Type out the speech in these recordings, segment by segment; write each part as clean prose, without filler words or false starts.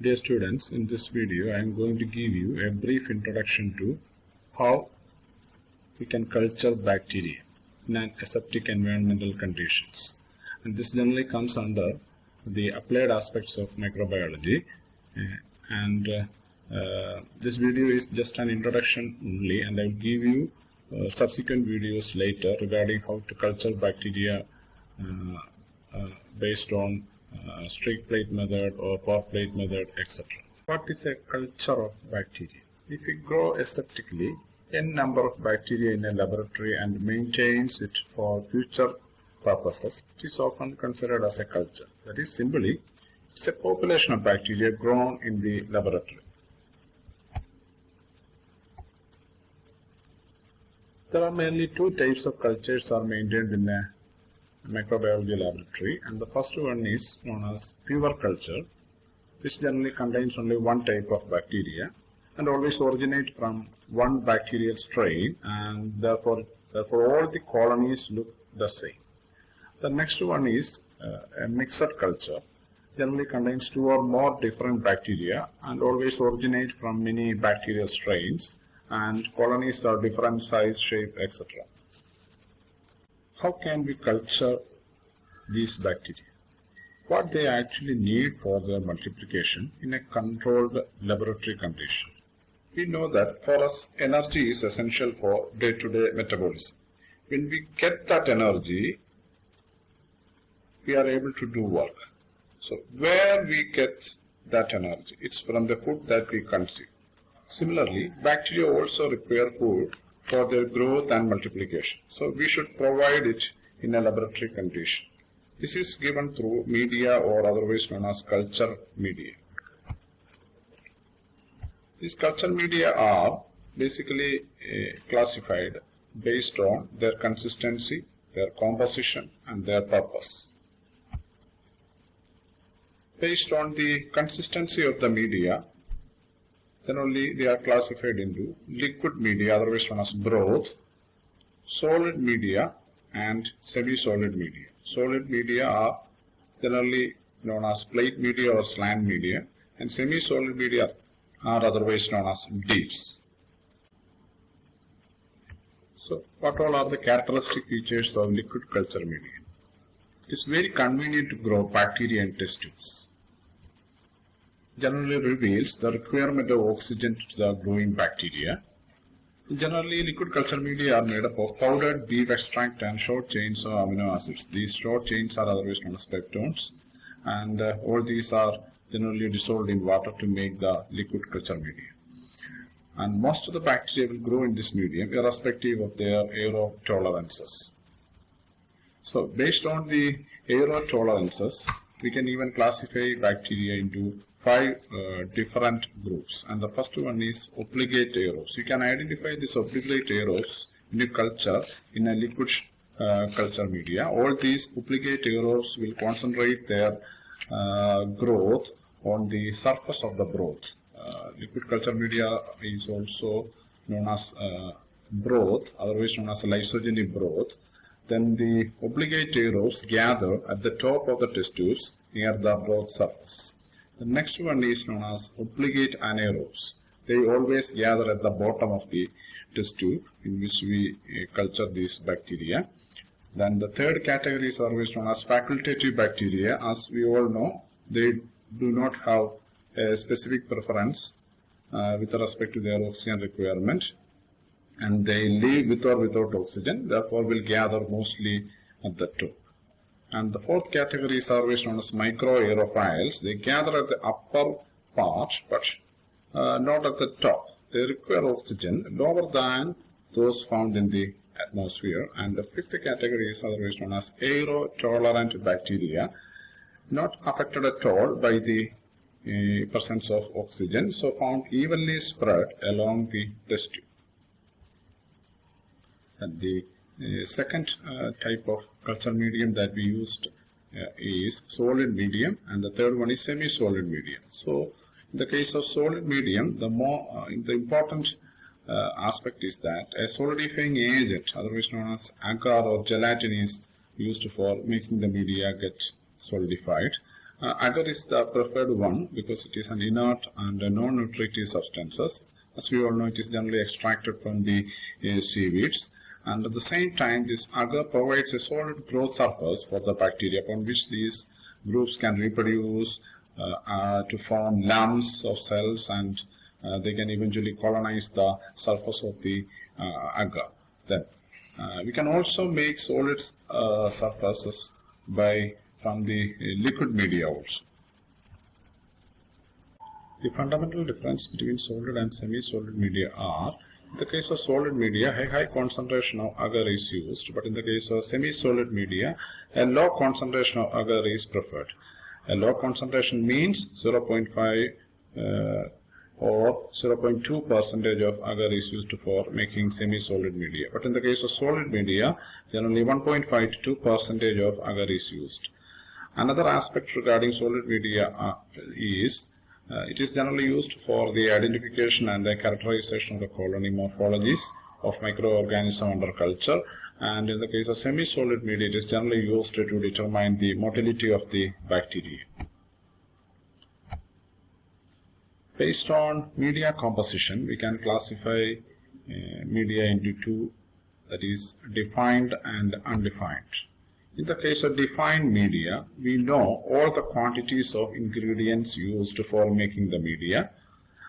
Dear students, in this video I am going to give you a brief introduction to how we can culture bacteria in an aseptic environmental conditions. And this generally comes under the applied aspects of microbiology. This video is just an introduction only, and I will give you subsequent videos later regarding how to culture bacteria based on streak plate method or pour plate method, etc. What is a culture of bacteria? If we grow aseptically n number of bacteria in a laboratory and maintains it for future purposes, it is often considered as a culture. That is, simply, it's a population of bacteria grown in the laboratory. There are mainly two types of cultures are maintained in a microbiology laboratory, and the first one is known as pure culture. This generally contains only one type of bacteria and always originate from one bacterial strain, and therefore all the colonies look the same. The next one is a mixed culture. Generally contains two or more different bacteria and always originate from many bacterial strains, and colonies are different size, shape, etc. How can we culture these bacteria? What they actually need for their multiplication in a controlled laboratory condition. We know that for us energy is essential for day-to-day metabolism. When we get that energy, we are able to do work. So where we get that energy? It's from the food that we consume. Similarly, bacteria also require food for their growth and multiplication. So we should provide it in a laboratory condition. This is given through media, or otherwise known as culture media. These culture media are basically classified based on their consistency, their composition, and their purpose. Based on the consistency of the media, then only they are classified into liquid media, otherwise known as broth, solid media, and semi-solid media. Solid media are generally known as plate media or slant media, and semi-solid media are otherwise known as dips. So, what all are the characteristic features of liquid culture media? It is very convenient to grow bacteria in test tubes. Generally reveals the requirement of oxygen to the growing bacteria. Generally, liquid culture media are made up of powdered beef extract and short chains of amino acids. These short chains are otherwise known as peptones, and all these are generally dissolved in water to make the liquid culture media. And most of the bacteria will grow in this medium irrespective of their aero tolerances. So, based on the aero tolerances, we can even classify bacteria into 5 different groups, and the first one is obligate aerobes. You can identify these obligate aerobes in a culture in a liquid culture media. All these obligate aerobes will concentrate their growth on the surface of the broth. Liquid culture media is also known as broth, otherwise known as lysogenic broth. Then the obligate aerobes gather at the top of the test tubes near the broth surface. The next one is known as obligate anaerobes. They always gather at the bottom of the test tube in which we culture these bacteria. Then the third category is always known as facultative bacteria. As we all know, they do not have a specific preference with respect to their oxygen requirement, and they live with or without oxygen, therefore will gather mostly at the top. And the fourth category is always known as microaerophiles. They gather at the upper part, but not at the top. They require oxygen lower than those found in the atmosphere. And the fifth category is otherwise known as aerotolerant bacteria, not affected at all by the presence of oxygen, so found evenly spread along the test tube. And the second type of culture medium that we used is solid medium, and the third one is semi-solid medium. So, in the case of solid medium, the important aspect is that a solidifying agent, otherwise known as agar or gelatin, is used for making the media get solidified. Agar is the preferred one because it is an inert and non-nutritive substances. As we all know, it is generally extracted from the seaweeds. And at the same time, this agar provides a solid growth surface for the bacteria upon which these groups can reproduce to form lumps of cells, and they can eventually colonize the surface of the agar. Then we can also make solid surfaces from the liquid media also. The fundamental difference between solid and semi-solid media are: in the case of solid media, a high concentration of agar is used, but in the case of semi-solid media, a low concentration of agar is preferred. A low concentration means 0.5 or 0.2% of agar is used for making semi-solid media. But in the case of solid media, generally 1.5 to 2% of agar is used. Another aspect regarding solid media is it is generally used for the identification and the characterization of the colony morphologies of microorganisms under culture. And in the case of semi-solid media, it is generally used to determine the motility of the bacteria. Based on media composition, we can classify media into two, that is, defined and undefined. In the case of defined media, we know all the quantities of ingredients used for making the media,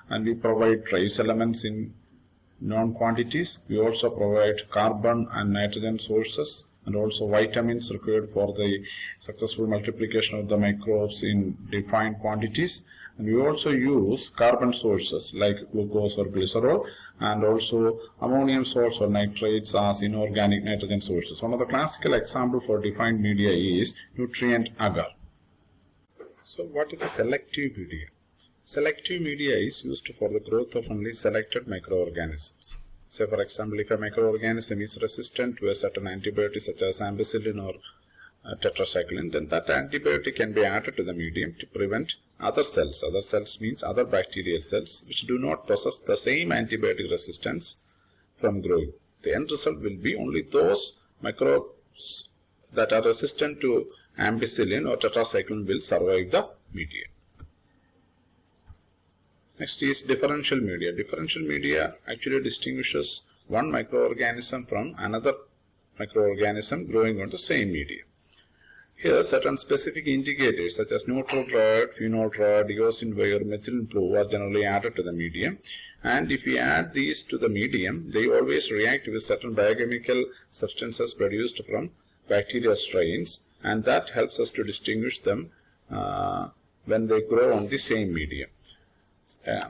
and we provide trace elements in known quantities. We also provide carbon and nitrogen sources and also vitamins required for the successful multiplication of the microbes in defined quantities. And we also use carbon sources like glucose or glycerol, and also ammonium salts or nitrates as inorganic nitrogen sources. One of the classical examples for defined media is nutrient agar. So what is a selective media? Selective media is used for the growth of only selected microorganisms. Say for example, if a microorganism is resistant to a certain antibiotic such as ampicillin or tetracycline, then that antibiotic can be added to the medium to prevent other cells. Other cells means other bacterial cells which do not possess the same antibiotic resistance from growing. The end result will be only those microbes that are resistant to ampicillin or tetracycline will survive the medium. Next is differential media. Differential media actually distinguishes one microorganism from another microorganism growing on the same medium. Here, certain specific indicators such as neutral red, phenol red, eosin-wire, methylene blue are generally added to the medium. And if we add these to the medium, they always react with certain biochemical substances produced from bacterial strains, and that helps us to distinguish them when they grow on the same medium.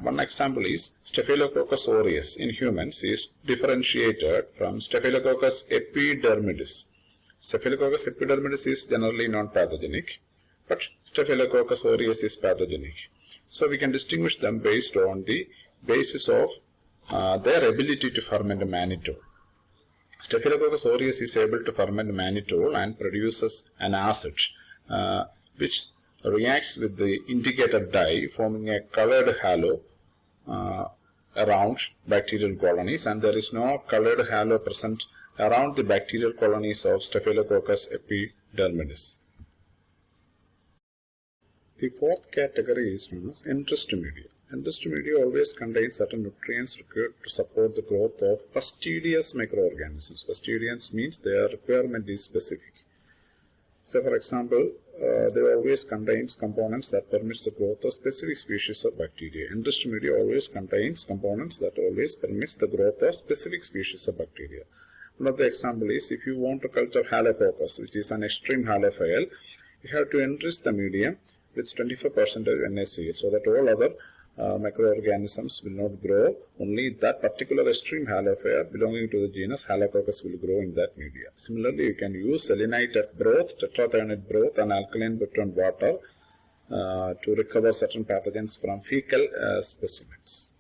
One example is Staphylococcus aureus in humans is differentiated from Staphylococcus epidermidis. Staphylococcus epidermidis is generally non-pathogenic, but Staphylococcus aureus is pathogenic. So we can distinguish them based on the basis of their ability to ferment mannitol. Staphylococcus aureus is able to ferment mannitol and produces an acid which reacts with the indicator dye, forming a colored halo around bacterial colonies, and there is no colored halo present around the bacterial colonies of Staphylococcus epidermidis. The fourth category is known as enriched media. Enriched media always contains certain nutrients required to support the growth of fastidious microorganisms. Fastidious means their requirement is specific. So for example, they always contains components that permits the growth of specific species of bacteria. Enriched media always contains components that always permits the growth of specific species of bacteria. One of the example is, if you want to culture Halococcus, which is an extreme halophile, you have to enrich the medium with 25% of NaCl so that all other microorganisms will not grow. Only that particular extreme halophile belonging to the genus Halococcus will grow in that media. Similarly, you can use selenite broth, tetrathionate broth, and alkaline betone water to recover certain pathogens from fecal specimens.